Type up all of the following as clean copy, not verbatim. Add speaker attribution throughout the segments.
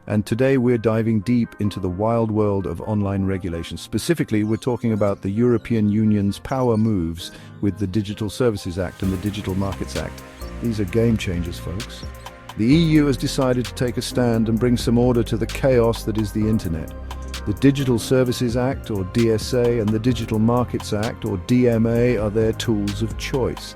Speaker 1: And today we're diving deep into the wild world of online regulation. Specifically, we're talking about the European Union's power moves with the Digital Services Act and the Digital Markets Act. These are game changers, folks. The EU has decided to take a stand and bring some order to the chaos that is the internet. The Digital Services Act, or DSA, and the Digital Markets Act, or DMA, are their tools of choice.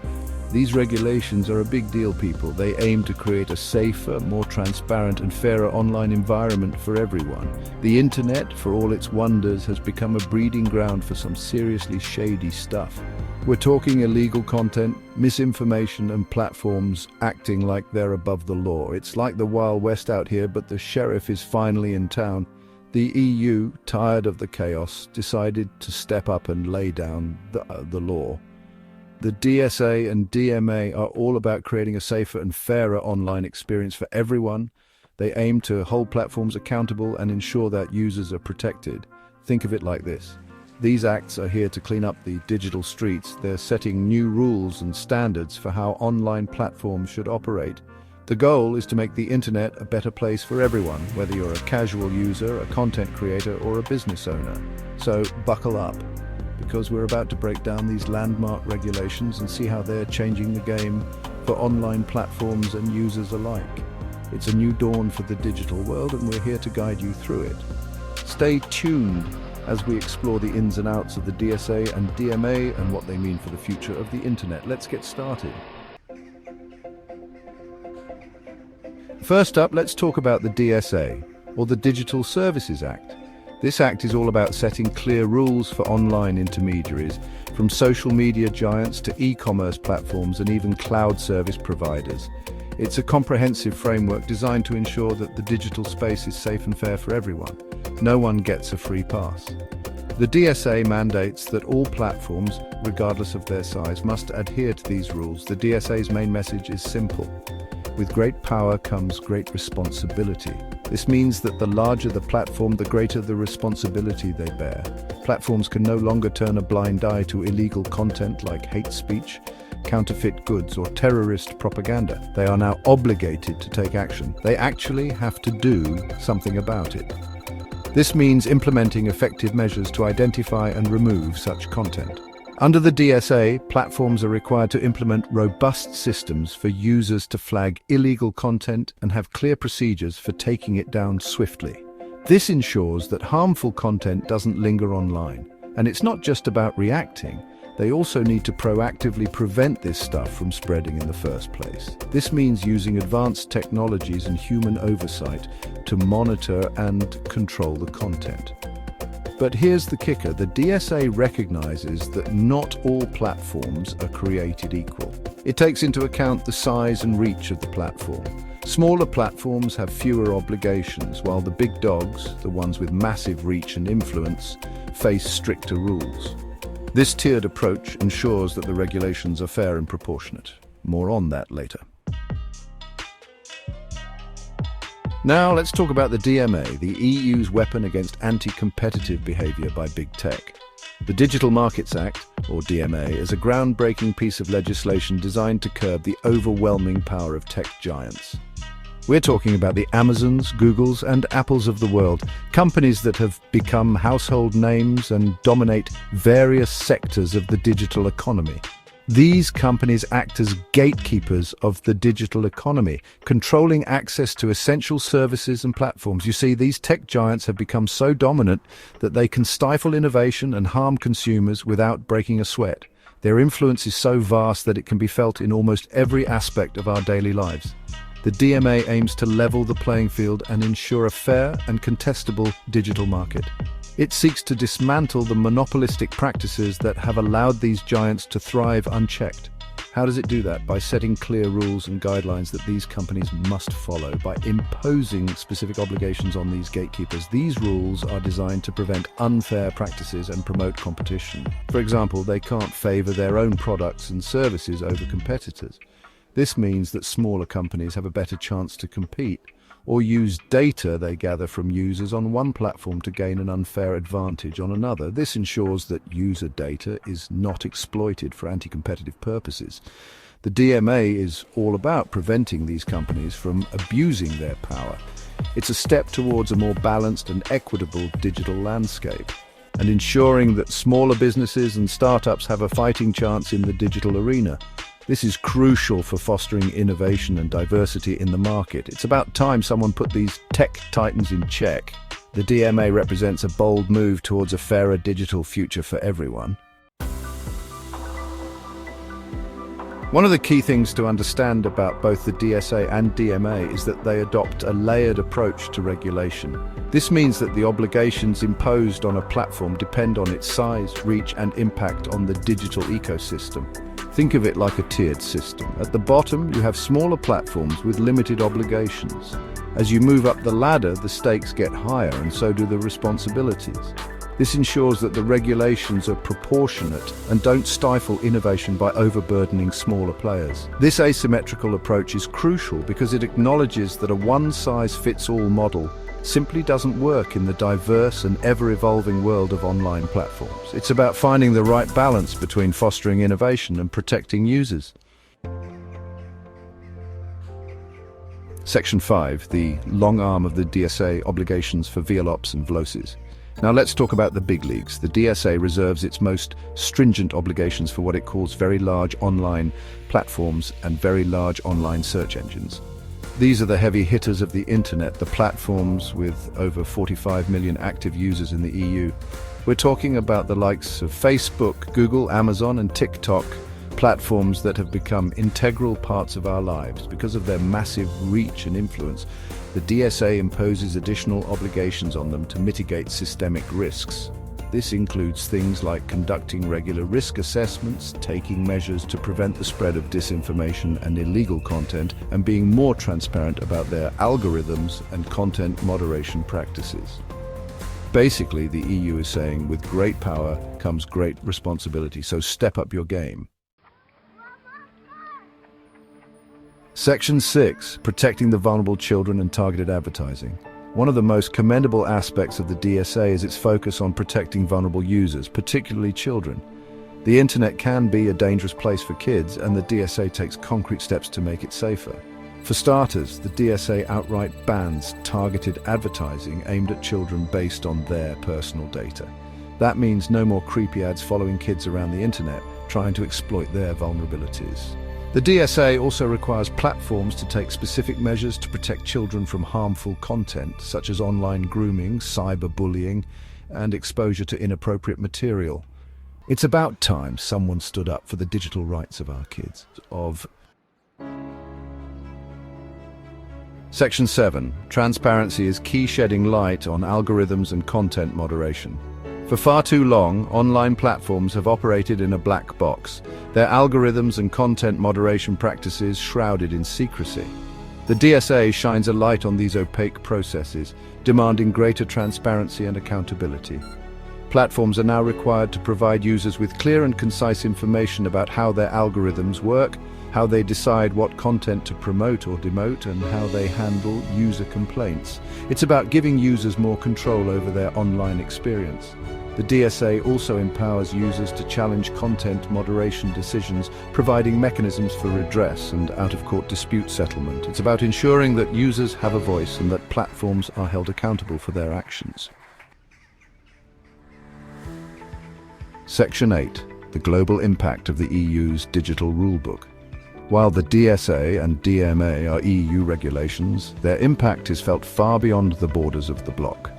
Speaker 1: These regulations are a big deal, people. They aim to create a safer, more transparent and fairer online environment for everyone. The internet, for all its wonders, has become a breeding ground for some seriously shady stuff. We're talking illegal content, misinformation, and platforms acting like they're above the law. It's like the Wild West out here, but the sheriff is finally in town. The EU, tired of the chaos, decided to step up and lay down the law. The DSA and DMA are all about creating a safer and fairer online experience for everyone. They aim to hold platforms accountable and ensure that users are protected. Think of it like this. These acts are here to clean up the digital streets. They're setting new rules and standards for how online platforms should operate. The goal is to make the internet a better place for everyone, whether you're a casual user, a content creator, or a business owner. So buckle up, because we're about to break down these landmark regulations and see how they're changing the game for online platforms and users alike. It's a new dawn for the digital world, and we're here to guide you through it. Stay tuned as we explore the ins and outs of the DSA and DMA and what they mean for the future of the internet. Let's get started. First up, let's talk about the DSA, or the Digital Services Act. This act is all about setting clear rules for online intermediaries, from social media giants to e-commerce platforms and even cloud service providers. It's a comprehensive framework designed to ensure that the digital space is safe and fair for everyone. No one gets a free pass. The DSA mandates that all platforms, regardless of their size, must adhere to these rules. The DSA's main message is simple. With great power comes great responsibility. This means that the larger the platform, the greater the responsibility they bear. Platforms can no longer turn a blind eye to illegal content like hate speech, counterfeit goods, or terrorist propaganda. They are now obligated to take action. They actually have to do something about it. This means implementing effective measures to identify and remove such content. Under the DSA, platforms are required to implement robust systems for users to flag illegal content and have clear procedures for taking it down swiftly. This ensures that harmful content doesn't linger online. And it's not just about reacting. They also need to proactively prevent this stuff from spreading in the first place. This means using advanced technologies and human oversight to monitor and control the content. But here's the kicker. The DSA recognizes that not all platforms are created equal. It takes into account the size and reach of the platform. Smaller platforms have fewer obligations, while the big dogs, the ones with massive reach and influence, face stricter rules. This tiered approach ensures that the regulations are fair and proportionate. More on that later. Now let's talk about the DMA, the EU's weapon against anti-competitive behavior by big tech. The Digital Markets Act, or DMA, is a groundbreaking piece of legislation designed to curb the overwhelming power of tech giants. We're talking about the Amazons, Googles, and Apples of the world, companies that have become household names and dominate various sectors of the digital economy. These companies act as gatekeepers of the digital economy, controlling access to essential services and platforms. You see, these tech giants have become so dominant that they can stifle innovation and harm consumers without breaking a sweat. Their influence is so vast that it can be felt in almost every aspect of our daily lives. The DMA aims to level the playing field and ensure a fair and contestable digital market. It seeks to dismantle the monopolistic practices that have allowed these giants to thrive unchecked. How does it do that? By setting clear rules and guidelines that these companies must follow, by imposing specific obligations on these gatekeepers. These rules are designed to prevent unfair practices and promote competition. For example, they can't favor their own products and services over competitors. This means that smaller companies have a better chance to compete, or use data they gather from users on one platform to gain an unfair advantage on another. This ensures that user data is not exploited for anti-competitive purposes. The DMA is all about preventing these companies from abusing their power. It's a step towards a more balanced and equitable digital landscape, and ensuring that smaller businesses and startups have a fighting chance in the digital arena. This is crucial for fostering innovation and diversity in the market. It's about time someone put these tech titans in check. The DMA represents a bold move towards a fairer digital future for everyone. One of the key things to understand about both the DSA and DMA is that they adopt a layered approach to regulation. This means that the obligations imposed on a platform depend on its size, reach, and impact on the digital ecosystem. Think of it like a tiered system. At the bottom, you have smaller platforms with limited obligations. As you move up the ladder, the stakes get higher, and so do the responsibilities. This ensures that the regulations are proportionate and don't stifle innovation by overburdening smaller players. This asymmetrical approach is crucial because it acknowledges that a one-size-fits-all model simply doesn't work in the diverse and ever-evolving world of online platforms. It's about finding the right balance between fostering innovation and protecting users. Section 5, the long arm of the DSA, obligations for VLOPs and VLOSes. Now let's talk about the big leagues. The DSA reserves its most stringent obligations for what it calls very large online platforms and very large online search engines. These are the heavy hitters of the internet, the platforms with over 45 million active users in the EU. We're talking about the likes of Facebook, Google, Amazon, and TikTok, platforms that have become integral parts of our lives because of their massive reach and influence. The DSA imposes additional obligations on them to mitigate systemic risks. This includes things like conducting regular risk assessments, taking measures to prevent the spread of disinformation and illegal content, and being more transparent about their algorithms and content moderation practices. Basically, the EU is saying, with great power comes great responsibility, so step up your game. Section 6, protecting the vulnerable children and targeted advertising. One of the most commendable aspects of the DSA is its focus on protecting vulnerable users, particularly children. The internet can be a dangerous place for kids, and the DSA takes concrete steps to make it safer. For starters, the DSA outright bans targeted advertising aimed at children based on their personal data. That means no more creepy ads following kids around the internet, trying to exploit their vulnerabilities. The DSA also requires platforms to take specific measures to protect children from harmful content, such as online grooming, cyberbullying, and exposure to inappropriate material. It's about time someone stood up for the digital rights of our kids. Section 7. Transparency is key, shedding light on algorithms and content moderation. For far too long, online platforms have operated in a black box, their algorithms and content moderation practices shrouded in secrecy. The DSA shines a light on these opaque processes, demanding greater transparency and accountability. Platforms are now required to provide users with clear and concise information about how their algorithms work, how they decide what content to promote or demote, and how they handle user complaints. It's about giving users more control over their online experience. The DSA also empowers users to challenge content moderation decisions, providing mechanisms for redress and out-of-court dispute settlement. It's about ensuring that users have a voice and that platforms are held accountable for their actions. Section 8. The global impact of the EU's digital rulebook. While the DSA and DMA are EU regulations, their impact is felt far beyond the borders of the bloc.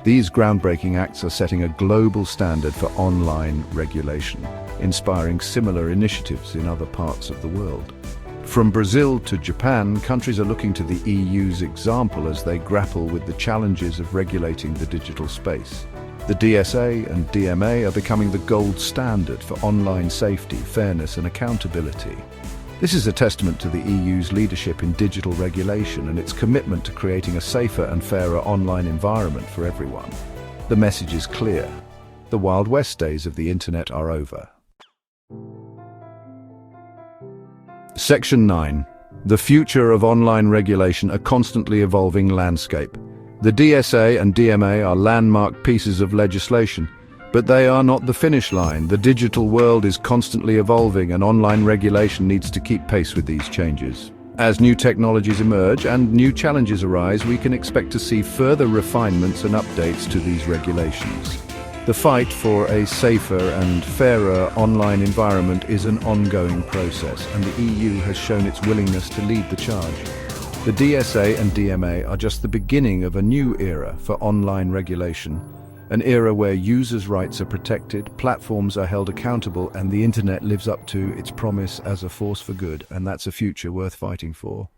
Speaker 1: These groundbreaking acts are setting a global standard for online regulation, inspiring similar initiatives in other parts of the world. From Brazil to Japan, countries are looking to the EU's example as they grapple with the challenges of regulating the digital space. The DSA and DMA are becoming the gold standard for online safety, fairness, and accountability. This is a testament to the EU's leadership in digital regulation and its commitment to creating a safer and fairer online environment for everyone. The message is clear. The Wild West days of the internet are over. Section 9. The future of online regulation, a constantly evolving landscape. The DSA and DMA are landmark pieces of legislation, But they are not the finish line. The digital world is constantly evolving, and online regulation needs to keep pace with these changes. As new technologies emerge and new challenges arise, we can expect to see further refinements and updates to these regulations. The fight for a safer and fairer online environment is an ongoing process, and the EU has shown its willingness to lead the charge. The DSA and DMA are just the beginning of a new era for online regulation, an era where users' rights are protected, platforms are held accountable, and the internet lives up to its promise as a force for good, and that's a future worth fighting for.